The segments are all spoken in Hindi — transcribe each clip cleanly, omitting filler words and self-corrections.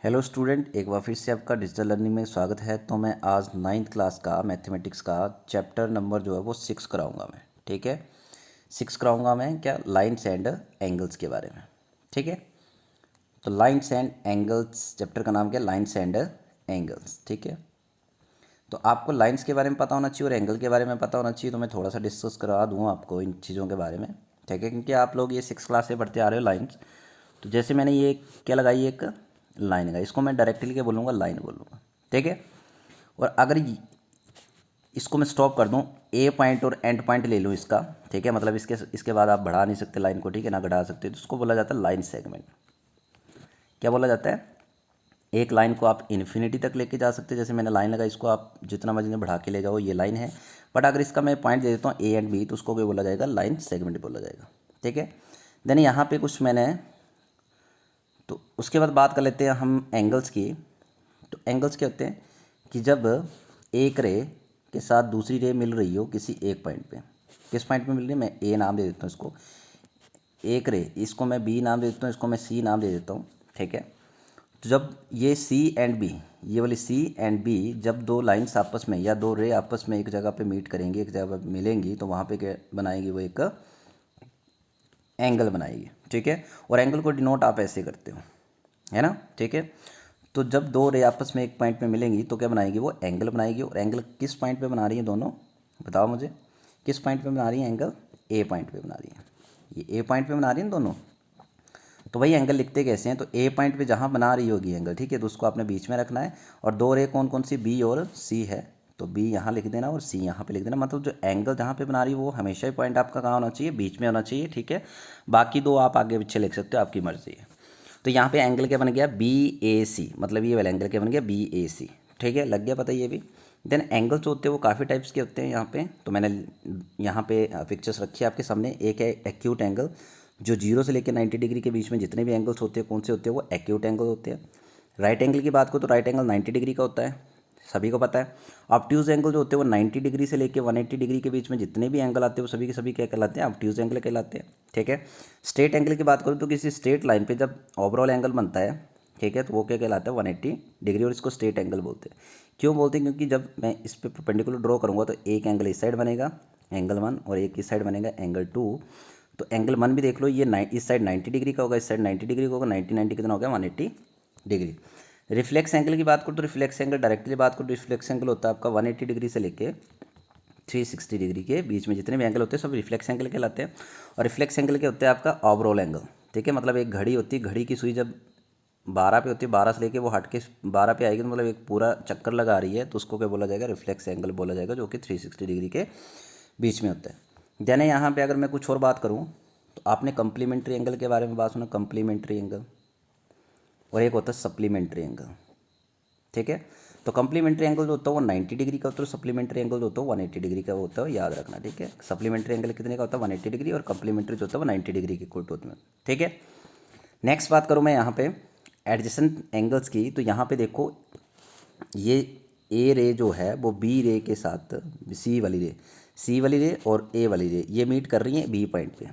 हेलो स्टूडेंट, एक बार फिर से आपका डिजिटल लर्निंग में स्वागत है। तो मैं आज 9th क्लास का मैथमेटिक्स का चैप्टर नंबर जो है वो 6 कराऊंगा मैं। ठीक है, 6 कराऊंगा मैं क्या, लाइन्स एंड एंगल्स के बारे में। ठीक है, तो लाइन्स एंड एंगल्स चैप्टर का नाम क्या, लाइन्स एंड एंगल्स। ठीक है, तो आपको लाइन्स के बारे में पता होना चाहिए और एंगल के बारे में पता होना चाहिए। तो मैं थोड़ा सा डिस्कस करा दूँ आपको इन चीज़ों के बारे में। ठीक है, क्योंकि आप लोग ये 6 क्लास से पढ़ते आ रहे हो लाइन्स। तो जैसे मैंने ये क्या लगाई, एक लाइन का, इसको मैं डायरेक्टली क्या बोलूँगा, लाइन बोलूँगा। ठीक है, और अगर इसको मैं स्टॉप कर दूँ, ए पॉइंट और एंड पॉइंट ले लूँ इसका। ठीक है, मतलब इसके बाद आप बढ़ा नहीं सकते लाइन को, ठीक है ना, घटा सकते, तो उसको बोला जाता है लाइन सेगमेंट। क्या बोला जाता है, एक लाइन को आप इन्फिनिटी तक लेके जा सकते हैं। जैसे मैंने लाइन लगाई, इसको आप जितना मर्जी में बढ़ा के ले जाओ, ये लाइन है। बट अगर इसका मैं पॉइंट दे देता हूँ ए एंड बी, तो उसको क्या बोला जाएगा, लाइन सेगमेंट बोला जाएगा। ठीक है, देन यहाँ पे कुछ मैंने, तो उसके बाद बात कर लेते हैं हम एंगल्स की। तो एंगल्स क्या होते हैं कि जब एक रे के साथ दूसरी रे मिल रही हो किसी एक पॉइंट पे, किस पॉइंट पे मिल रही है, मैं ए नाम दे देता हूँ इसको, एक रे, इसको मैं बी नाम दे देता हूँ, इसको मैं सी नाम दे देता हूँ। ठीक है, तो जब ये सी एंड बी, ये वाली सी एंड बी, जब दो लाइंस आपस में या दो रे आपस में एक जगह पे मीट करेंगी, एक जगह पे मिलेंगी, तो वहाँ पे क्या बनाएगी, वो एक एंगल बनाएगी। ठीक है, और एंगल को डिनोट आप ऐसे करते हो, है ना। ठीक है, तो जब दो रे आपस में एक पॉइंट पे मिलेंगी तो क्या बनाएगी, वो एंगल बनाएगी। और एंगल किस पॉइंट पे बना रही है दोनों, बताओ मुझे, किस पॉइंट पे बना रही है एंगल, ए पॉइंट पे बना रही है। ये ए पॉइंट पे बना रही है दोनों। तो वही एंगल लिखते कैसे हैं, तो ए पॉइंट पे जहाँ बना रही होगी एंगल, ठीक है, तो उसको आपने बीच में रखना है। और दो रे कौन कौन सी, बी और सी है, तो बी यहाँ लिख देना और सी यहाँ पे लिख देना। मतलब जो एंगल जहाँ पे बना रही है वो हमेशा ही पॉइंट आपका कहाँ होना चाहिए, बीच में होना चाहिए। ठीक है, बाकी दो आप आगे पीछे लिख सकते हो, आपकी मर्जी है। तो यहाँ पे एंगल क्या बन गया, बी ए सी, मतलब ये वाला एंगल क्या बन गया, बी ए सी। ठीक है, लग गया पता ये भी। देन एंगल्स होते हैं वो काफ़ी टाइप्स के होते हैं यहाँ पे। तो मैंने यहाँ पे पिक्चर्स रखी है आपके सामने। एक है एक्यूट एंगल, जो 0 से लेकर 90 डिग्री के बीच में जितने भी एंगल्स होते हैं, कौन से होते हैं, वो एक्यूट एंगल होते हैं। राइट एंगल की बात करो तो राइट एंगल 90 डिग्री का होता है, सभी को पता है। ऑब्ट्यूज एंगल जो होते हैं वो 90 डिग्री से लेकर 180 डिग्री के बीच में जितने भी एंगल आते हैं वो सभी के सभी क्या कहलाते हैं, ऑब्ट्यूज एंगल कहलाते हैं। ठीक है, स्ट्रेट एंगल की बात करूँ तो किसी स्ट्रेट लाइन पे जब ओवरऑल एंगल बनता है, ठीक है, तो वो क्या कहलाता है, 180 डिग्री, और इसको स्ट्रेट एंगल बोलते हैं। क्यों बोलते हैं, क्योंकि जब मैं इस पर परपेंडिकुलर ड्रॉ करूँगा तो एक एंगल इस साइड बनेगा, एंगल 1, और एक इस साइड बनेगा, एंगल 2। तो एंगल 1 भी देख लो, ये इस साइड 90 डिग्री का होगा, इस साइड 90 डिग्री का होगा, 90 कितना हो गया, 180 डिग्री। रिफ्लेक्स एंगल की बात करो तो रिफ्लेक्स एंगल, डायरेक्टली बात करो तो रिफ्लेक्स एंगल होता है आपका 180 डिग्री से लेके 360 डिग्री के बीच में जितने भी एंगल होते हैं सब रिफ्लेक्स एंगल कहलाते हैं। और रिफ्लेक्स एंगल क्या होता है आपका, ओवरऑल एंगल। ठीक है, मतलब एक घड़ी होती है, घड़ी की सुई जब 12 पे होती है, 12 से लेके वो हट के 12 पे आएगी, तो मतलब एक पूरा चक्कर लगा रही है, तो उसको क्या बोला जाएगा, रिफ्लेक्स एंगल बोला जाएगा, जो कि 360 डिग्री के बीच में होता है। देन यहाँ पे अगर मैं कुछ और बात करूँ तो आपने कंप्लीमेंट्री एंगल के बारे में बात सुना, कंप्लीमेंट्री एंगल, और एक होता है सप्लीमेंट्री एंगल। ठीक है, तो कंप्लीमेंट्री एंगल जो होता है वो 90 डिग्री का होता है, सप्लीमेंट्री एंगल जो होता है 180 डिग्री का होता है, याद रखना। ठीक है, सप्लीमेंट्री एंगल कितने का होता है, 180 डिग्री, और कंप्लीमेंट्री जो होता है वो 90 डिग्री के इक्वल होता है। ठीक है, नेक्स्ट बात करूँ मैं यहाँ पे एडजेसेंट एंगल्स की। तो यहाँ पे देखो, ये ए रे जो है वो बी रे के साथ, सी वाली रे और ए वाली रे ये मीट कर रही है बी पॉइंट पे।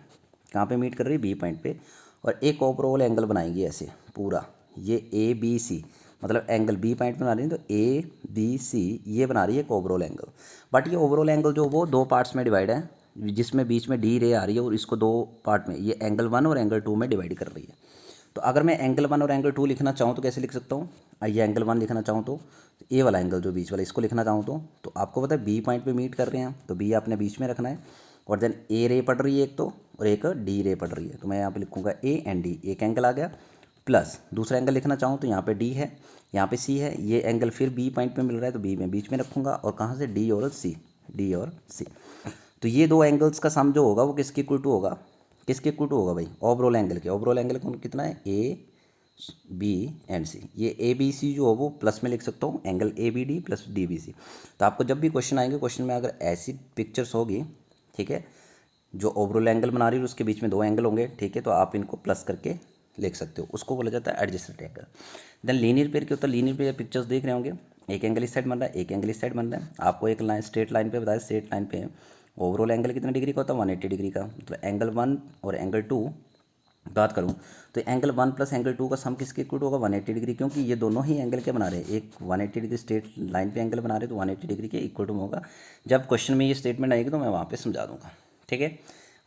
कहाँ पे मीट कर रही है, बी पॉइंट पे। और एक ओवरऑल एंगल बनाएंगी ऐसे पूरा, ये ए बी सी, मतलब एंगल बी पॉइंट पे बना रही है, तो ए बी सी ये बना रही है एक ओवरऑल एंगल। बट ये ओवरऑल एंगल जो वो दो पार्ट्स में डिवाइड है, जिसमें बीच में डी रे आ रही है, और इसको दो पार्ट में, ये एंगल 1 और एंगल 2 में डिवाइड कर रही है। तो अगर मैं एंगल 1 और एंगल 2 लिखना चाहूँ तो कैसे लिख सकता हूँ, ये एंगल 1 लिखना चाहूँ तो ए वाला एंगल जो बीच वाला, इसको लिखना चाहूँ तो आपको पता है बी पॉइंट पे मीट कर रहे हैं, तो बी आपने बीच में रखना है। और देन ए रे पड़ रही है एक तो, और एक डी रे पड़ रही है, तो मैं यहाँ पे लिखूँगा ए एंड डी, एक एंगल आ गया। प्लस दूसरा एंगल लिखना चाहूँ तो यहाँ पे डी है, यहाँ पे सी है, ये एंगल फिर बी पॉइंट पे मिल रहा है, तो बी में बीच में रखूँगा, और कहाँ से, डी और सी, डी और सी। तो ये दो एंगल्स का सम जो होगा वो किसके इक्वल टू होगा, किसके इक्वल टू होगा भाई, ओवरऑल एंगल के। ओवरऑल एंगल कौन कितना है, ए बी एंड सी। ये ए बी सी जो हो वो प्लस में लिख सकता हूँ, angle A B D plus D B C. तो आपको जब भी क्वेश्चन आएंगे, क्वेश्चन में अगर ऐसी पिक्चर्स होगी, ठीक है, जो ओवरऑल एंगल बना रही है उसके बीच में दो एंगल होंगे, ठीक है, तो आप इनको प्लस करके लिख सकते हो, उसको बोला जाता है adjacent angle. Then linear pair क्या होता है, लीनियर पेयर पिक्चर्स देख रहे होंगे, एक एंगल इस साइड बन रहा है, एक एंगल इस साइड बन रहा है। आपको एक लाइन स्ट्रेट लाइन पे बताया, स्ट्रेट लाइन पे ओवरऑल एंगल कितने डिग्री का होता है, 180 डिग्री का। मतलब एंगल 1 और एंगल 2 बात करूँ तो एंगल 1 प्लस एंगल 2 का सम किसके इक्वल होगा 180 डिग्री, क्योंकि ये दोनों ही एंगल के बना रहे हैं, एक 180 डिग्री स्ट्रेट लाइन पे एंगल बना रहे हैं, तो 180 डिग्री के इक्वल टू होगा। जब क्वेश्चन में ये स्टेटमेंट आएगी तो मैं वहाँ पे समझा दूंगा, ठीक है।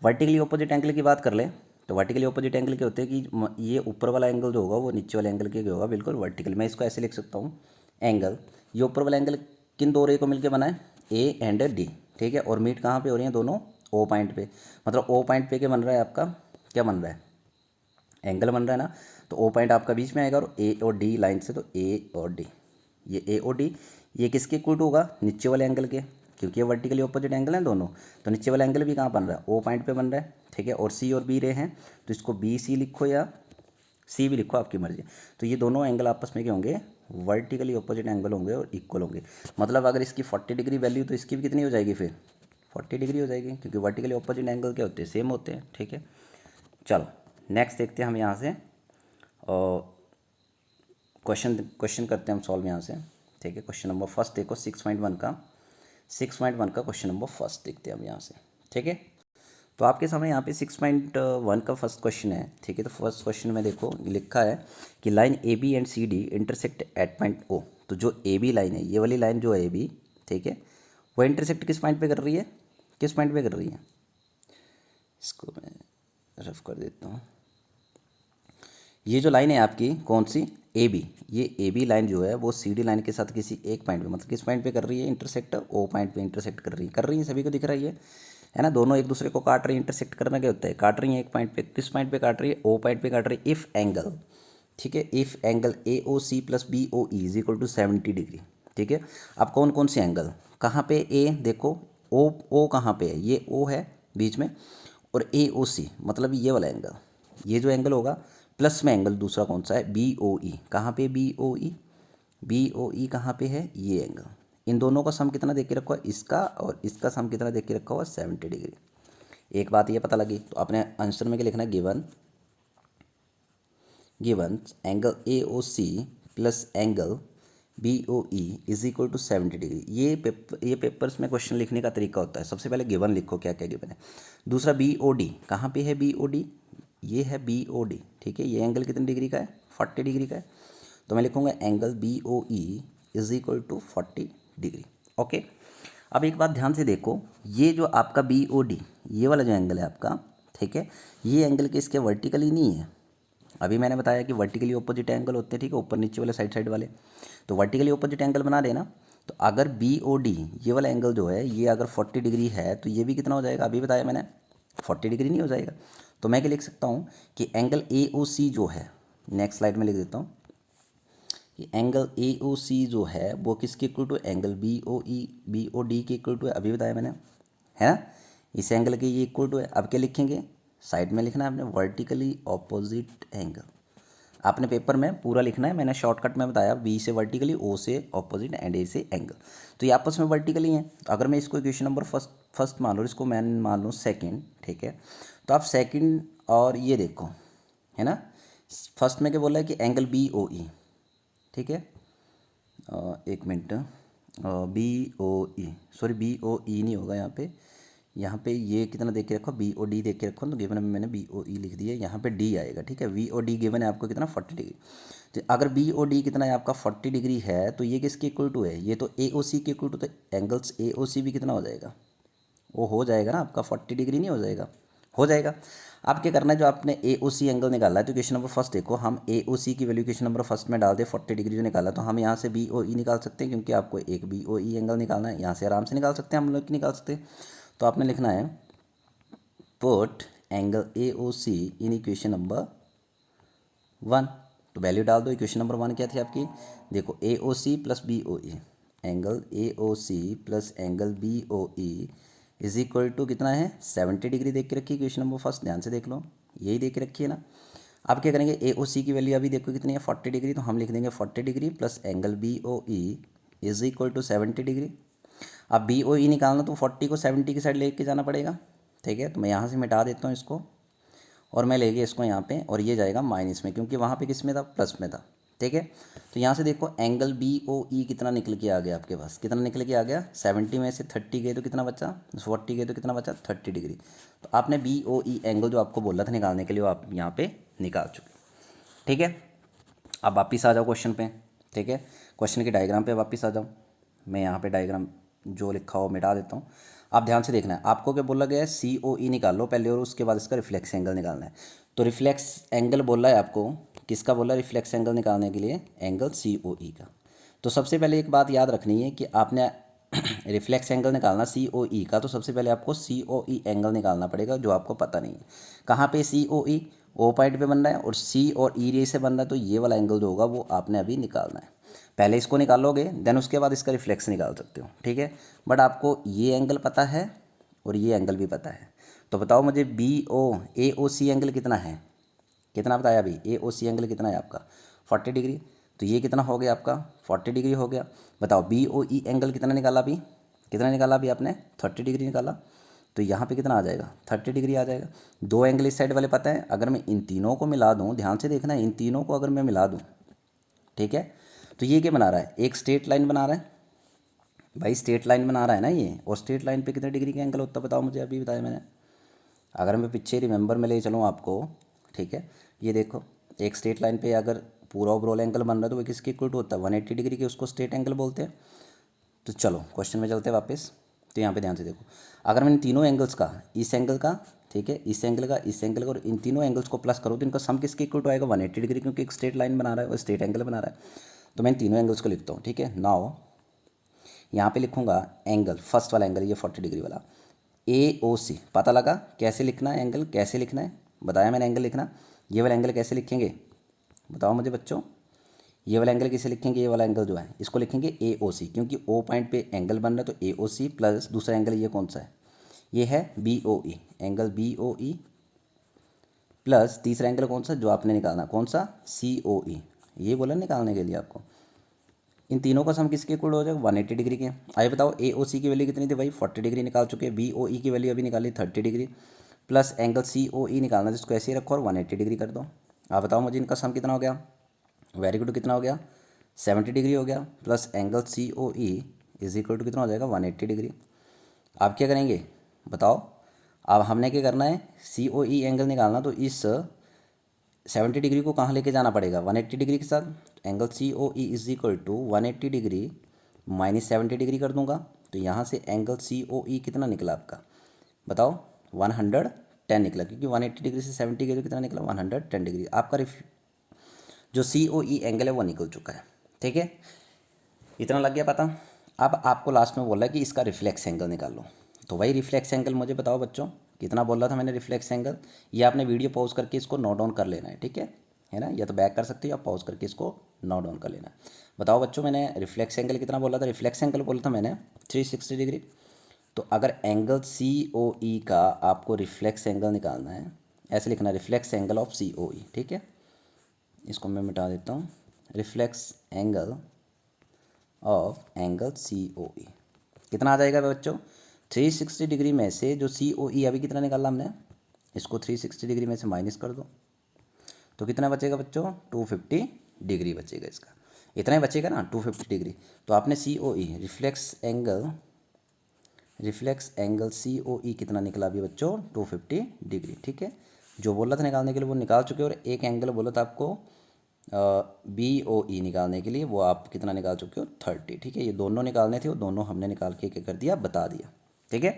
वर्टिकली ऑपोजिट एंगल की बात कर लें तो वर्टिकली ऑपोजिट एंगल के होते हैं कि ये ऊपर वाला एंगल जो होगा वो नीचे वाले एंगल के होगा बिल्कुल वर्टिकल। मैं इसको ऐसे लिख सकता हूँ, एंगल, ये ऊपर वाला एंगल किन दो रे को मिलकर बना है, ए एंड डी, ठीक है। और मीट कहाँ पे हो रही है, दोनों ओ पॉइंट पे, मतलब ओ पॉइंट पे क्या बन रहा है आपका, क्या बन रहा है, एंगल बन रहा है ना। तो ओ पॉइंट आपका बीच में आएगा और ए और डी लाइन से, तो ए और डी, ये ए और डी ये किसके इक्वल टू होगा, नीचे वाले एंगल के, क्योंकि ये वर्टिकली ऑपोजिट एंगल हैं दोनों। तो नीचे वाला एंगल भी कहाँ बन रहा है, ओ पॉइंट पे बन रहा है, ठीक है। और सी और बी रे हैं, तो इसको बी सी लिखो या सी भी लिखो, आपकी मर्जी। तो ये दोनों एंगल आपस में क्या होंगे, वर्टिकली ऑपोजिट एंगल होंगे और इक्वल होंगे। मतलब अगर इसकी 40 डिग्री वैल्यू तो इसकी भी कितनी हो जाएगी फिर 40 डिग्री हो जाएगी, क्योंकि वर्टिकली ऑपोजिट एंगल क्या होते हैं, सेम होते हैं, ठीक है। चलो नेक्स्ट देखते हैं हम यहाँ से, और क्वेश्चन करते हैं हम सॉल्व यहाँ से, ठीक है। क्वेश्चन नंबर फर्स्ट देखो 6.1 का क्वेश्चन नंबर फर्स्ट देखते हैं हम यहाँ से, ठीक है। तो आपके सामने यहाँ पे 6.1 का फर्स्ट क्वेश्चन है, ठीक है। तो फर्स्ट क्वेश्चन में देखो लिखा है कि line A B and C D intersect at point O. तो जो ए बी लाइन है, ये वाली लाइन जो है ए बी, ठीक है, वो इंटरसेक्ट किस पॉइंट पे कर रही है, किस पॉइंट पे कर रही है, इसको मैं रफ कर देता हूँ। ये जो लाइन है आपकी कौन सी, ए बी, ये ए बी लाइन जो है वो सी डी लाइन के साथ किसी एक पॉइंट पे, मतलब किस पॉइंट पे कर रही है, इंटरसेक्ट ओ पॉइंट पे इंटरसेक्ट कर रही है, सभी को दिख रही है ना। दोनों एक दूसरे को काट रही है, इंटरसेक्ट करना क्या होता है, काट रही है एक पॉइंट पे, किस पॉइंट पे काट रही है, ओ पॉइंट पे काट रही है। इफ़ एंगल, ठीक है, if angle A O C plus B O E is equal to 70 degree, ठीक है। अब कौन कौन से एंगल, कहाँ पे ए देखो, ओ कहाँ पे है, ये ओ है बीच में, और ए ओ सी मतलब ये वाला एंगल, ये जो एंगल होगा, प्लस में एंगल दूसरा कौन सा है, बी ओ ई, कहाँ पे बी ओ ई, बी ओ ई कहाँ पे है, ये एंगल। इन दोनों का सम कितना देख के रखा हुआ है, इसका और इसका सम कितना देख के रखा हुआ है, 70 डिग्री। एक बात ये पता लगी, तो अपने आंसर में क्या लिखना है, given angle A O C plus angle B O E is equal to 70 degree. ये पेपर्स में क्वेश्चन लिखने का तरीका होता है, सबसे पहले गिवन लिखो क्या क्या गिवन है। दूसरा बी ओ डी, कहाँ पे है बी ओ डी, ये है बी ओ डी, ठीक है। ये एंगल कितनी डिग्री का है, 40 डिग्री का है। तो मैं लिखूँगा angle B O E is equal to 40 degree, okay. अब एक बात ध्यान से देखो, ये जो आपका बी ओ डी, ये वाला जो एंगल है आपका, ठीक है, ये एंगल के इसके वर्टिकली नहीं है। अभी मैंने बताया कि वर्टिकली ऑपोजिट एंगल होते हैं, ठीक है, ऊपर नीचे वाले साइड साइड वाले। तो वर्टिकली ऑपोजिट एंगल बना देना, तो अगर बी ओ डी ये वाला एंगल जो है ये अगर 40 डिग्री है तो ये भी कितना हो जाएगा, अभी बताया मैंने 40 डिग्री नहीं हो जाएगा। तो मैं क्या लिख सकता हूँ कि एंगल ए ओ सी जो है, नेक्स्ट स्लाइड में लिख देता हूँ कि एंगल ए ओ सी जो है वो किसके equal to, angle B O D के इक्वल टू है, अभी बताया मैंने, है ना। इस एंगल के ये इक्वल टू है। अब क्या लिखेंगे, साइड में लिखना है आपने वर्टिकली ऑपोजिट एंगल। आपने पेपर में पूरा लिखना है, मैंने शॉर्टकट में बताया, बी से वर्टिकली, ओ से ऑपोजिट एंड ए से एंगल। तो ये आपस में वर्टिकली हैं। तो अगर मैं इसको इक्वेशन नंबर फर्स्ट मान लूँ, इसको मैं मान लूँ सेकंड, ठीक है। तो आप सेकंड और ये देखो, है ना, फर्स्ट में क्या बोला है कि एंगल बी ओ ई, ठीक है, एक मिनट, बी ओ ई, सॉरी बी ओ ई नहीं होगा यहाँ पे ये कितना देख के रखो, बी ओ डी देख के रखो, तो गिवन में मैंने बी ओ ई लिख दिया, यहाँ पे डी आएगा, ठीक है। वी ओ डी गिवन है आपको कितना, 40 डिग्री। तो अगर बी ओ डी कितना है आपका, 40 डिग्री है, तो ये किसके इक्वल टू है, ये तो ए ओ सी के इक्वल टू। तो एंगल्स ए ओ सी भी कितना हो जाएगा, वो हो जाएगा ना आपका 40 डिग्री, नहीं हो जाएगा, हो जाएगा। अब क्या करना है, जो आपने ए ओ सी एंगल निकाला है, तो क्वेश्चन नंबर फर्स्ट देखो, हम ए ओ सी की वैल्यू क्वेश्चन नंबर फर्स्ट में डाल दे, 40 डिग्री जो निकाला, तो हम यहाँ से बी ओ ई निकाल सकते हैं, क्योंकि आपको एक बी ओ ई एंगल निकालना है, यहाँ से आराम से निकाल सकते हैं, हम लोग की निकाल सकते हैं। तो आपने लिखना है put angle A O C in equation number 1। तो वैल्यू डाल दो, इक्वेशन नंबर 1 क्या थी आपकी, देखो A O C plus B O E, angle A O C plus angle B O E is equal to कितना है, 70 डिग्री देख के रखी है क्वेश्चन नंबर फर्स्ट, ध्यान से देख लो, यही देख के रखी है ना। अब क्या करेंगे, ए ओ सी की वैल्यू अभी देखो कितनी है, 40 डिग्री, तो हम लिख देंगे 40 degree plus angle B O E is equal to 70 degree. अब बी ओ ई निकालना, तो 40 को 70 की साइड लेके जाना पड़ेगा, ठीक है। तो मैं यहाँ से मिटा देता हूँ इसको, और मैं ले गया इसको यहाँ पे, और ये जाएगा माइनस में, क्योंकि वहाँ पे किस में था, प्लस में था, ठीक है। तो यहाँ से देखो एंगल बी ओ ई कितना निकल के आ गया आपके पास, कितना निकल के आ गया 70 में से 30 गए तो कितना बचा, 40 गए तो कितना बचा 30 डिग्री। तो आपने बी ओ ई एंगल जो आपको बोला था निकालने के लिए वो आप यहाँ पे निकाल चुके। ठीक है, अब वापिस आ जाओ क्वेश्चन पे। ठीक है, क्वेश्चन की डायग्राम पे वापस आ जाओ। मैं यहाँ पे डायग्राम जो लिखा हो मिटा देता हूँ। आप ध्यान से देखना है, आपको क्या बोला गया है, सी ओ ई निकाल लो पहले और उसके बाद इसका रिफ्लेक्स एंगल निकालना है। तो रिफ्लेक्स एंगल बोला है आपको, किसका बोला है रिफ्लेक्स एंगल निकालने के लिए, एंगल सी ओ ई का। तो सबसे पहले एक बात याद रखनी है कि आपने रिफ्लेक्स एंगल निकालना सी ओ ई का, तो सबसे पहले आपको सी ओ ई एंगल निकालना पड़ेगा जो आपको पता नहीं है। कहाँ पे सी ओ ई, ओ पॉइंट पे बन रहा है और सी और ई रे से बन रहा है, तो ये वाला एंगल जो होगा वो आपने अभी निकालना है। पहले इसको निकालोगे देन उसके बाद इसका रिफ्लेक्स निकाल सकते हो। ठीक है, बट आपको ये एंगल पता है और ये एंगल भी पता है। तो बताओ मुझे बी ओ ए ओ सी एंगल कितना है, कितना बताया अभी, ए ओ सी एंगल कितना है आपका 40 डिग्री। तो ये कितना हो गया आपका 40 डिग्री हो गया। बताओ बी ओ ई एंगल कितना निकाला अभी, कितना निकाला अभी आपने 30 डिग्री निकाला। तो यहाँ पे कितना आ जाएगा 30 डिग्री आ जाएगा। दो एंगल इस साइड वाले पता है, अगर मैं इन तीनों को मिला दूँ, ध्यान से देखना है, इन तीनों को अगर मैं मिला दूँ, ठीक है, तो ये क्या बना रहा है, एक स्ट्रेट लाइन बना रहा है भाई, स्ट्रेट लाइन बना रहा है ना ये। और स्ट्रेट लाइन पे कितने डिग्री का एंगल होता है बताओ मुझे, अभी बताया मैंने। अगर मैं पीछे रिमेंबर में ले चलूँ आपको, ठीक है, ये देखो एक स्ट्रेट लाइन पे अगर पूरा ओवरऑल एंगल बन रहा है तो वो किसके इक्वल टू होता है 180 डिग्री के, उसको स्ट्रेट एंगल बोलते हैं। तो चलो क्वेश्चन में चलते हैं वापस। तो यहाँ पे ध्यान से देखो, अगर मैंने तीनों एंगल्स का, इस एंगल का, ठीक है, इस एंगल का, इस एंगल का और इन तीनों एंगल्स को प्लस करो तो इनका सम किसके इक्वल टू आएगा 180 डिग्री, क्योंकि एक स्ट्रेट लाइन बना रहा है और स्ट्रेट एंगल बना रहा है। तो मैं तीनों एंगल्स को लिखता हूँ। ठीक है, नाउ यहाँ पे लिखूँगा एंगल, फर्स्ट वाला एंगल ये 40 डिग्री वाला, ए ओ सी। पता लगा कैसे लिखना है एंगल, कैसे लिखना है बताया मैंने एंगल लिखना। ये वाला एंगल कैसे लिखेंगे बताओ मुझे बच्चों, ये वाला एंगल कैसे लिखेंगे, ये वाला एंगल जो है इसको लिखेंगे ए ओ सी, क्योंकि ओ पॉइंट पे एंगल बन रहा है। तो ए ओ सी प्लस दूसरा एंगल ये कौन सा है, ये है B O E, angle B O E plus तीसरा एंगल कौन सा जो आपने निकालना, कौन सा सी ओ ई। ये बोला निकालने के लिए आपको। इन तीनों का सम किसके इक्वल हो जाएगा 180 डिग्री के। आइए बताओ ए ओ सी की वैल्यू कितनी थी भाई 40 डिग्री निकाल चुके हैं, बी ओ ई की वैल्यू अभी निकाली 30 degree, plus angle C O E निकालना जिसको ऐसे ही रखो और 180 डिग्री कर दो। आप बताओ मुझे इनका सम कितना हो गया, वेरी गुड, कितना हो गया 70 डिग्री हो गया, plus angle C O E is equal to कितना हो जाएगा 180 डिग्री। आप क्या करेंगे बताओ, अब हमने क्या करना है सी ओ ई एंगल निकालना, तो इस 70 डिग्री को कहाँ लेके जाना पड़ेगा 180 डिग्री के साथ। Angle C O E is equal to 180 degree minus 70 degree कर दूंगा। तो यहाँ से एंगल सी ओ ई कितना निकला आपका बताओ 110 निकला, क्योंकि 180 डिग्री से 70 गए तो कितना निकला 110 डिग्री। आपका जो सी ओ ई एंगल है वो निकल चुका है। ठीक है, इतना लग गया पता। अब आपको लास्ट में बोला कि इसका रिफ्लेक्स एंगल निकाल लो। तो वही रिफ्लेक्स एंगल मुझे बताओ बच्चों, कितना बोला था मैंने रिफ्लेक्स एंगल। ये आपने वीडियो पॉज करके इसको नोट डाउन कर लेना है, ठीक है ना, या तो बैक कर सकते हो या पॉज करके इसको नोट डाउन कर लेना है। बताओ बच्चों मैंने रिफ्लेक्स एंगल कितना बोला था, रिफ्लेक्स एंगल बोला था मैंने 360 डिग्री। तो अगर एंगल सी ओ ई का आपको रिफ्लेक्स एंगल निकालना है, ऐसे लिखना reflex angle of C O E, ठीक है, इसको मैं मिटा देता हूँ, reflex angle of angle C O E कितना आ जाएगा बच्चों 360 डिग्री में से जो सी ओ ई अभी कितना निकाला हमने, इसको 360 डिग्री में से माइनस कर दो तो कितना बचेगा बच्चों 250 डिग्री बचेगा, इसका इतना ही बचेगा ना 250 डिग्री। तो आपने सी ओ ई reflex angle C O E कितना निकला अभी बच्चों 250 डिग्री। ठीक है, जो बोला था निकालने के लिए वो निकाल चुके, और एक एंगल बोला था आपको बी ओ ई निकालने के लिए, वो आप कितना निकाल चुके हो 30। ठीक है, ये दोनों निकालने थे, वो दोनों हमने निकाल के क्या कर दिया बता दिया। ठीक है,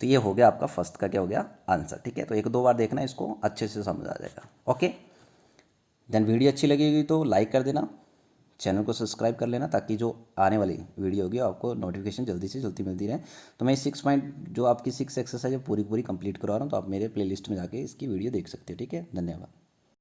तो ये हो गया आपका फर्स्ट का क्या हो गया आंसर। ठीक है, तो एक दो बार देखना इसको अच्छे से समझ आ जाएगा। ओके, देन वीडियो अच्छी लगेगी तो लाइक कर देना, चैनल को सब्सक्राइब कर लेना, ताकि जो आने वाली वीडियो होगी आपको नोटिफिकेशन जल्दी से जल्दी मिलती रहे। तो मैं 6 पॉइंट जो आपकी 6 एक्सरसाइज है पूरी पूरी कंप्लीट करवा रहा हूँ, तो आप मेरे प्लेलिस्ट में जाके इसकी वीडियो देख सकते हो। ठीक है, धन्यवाद।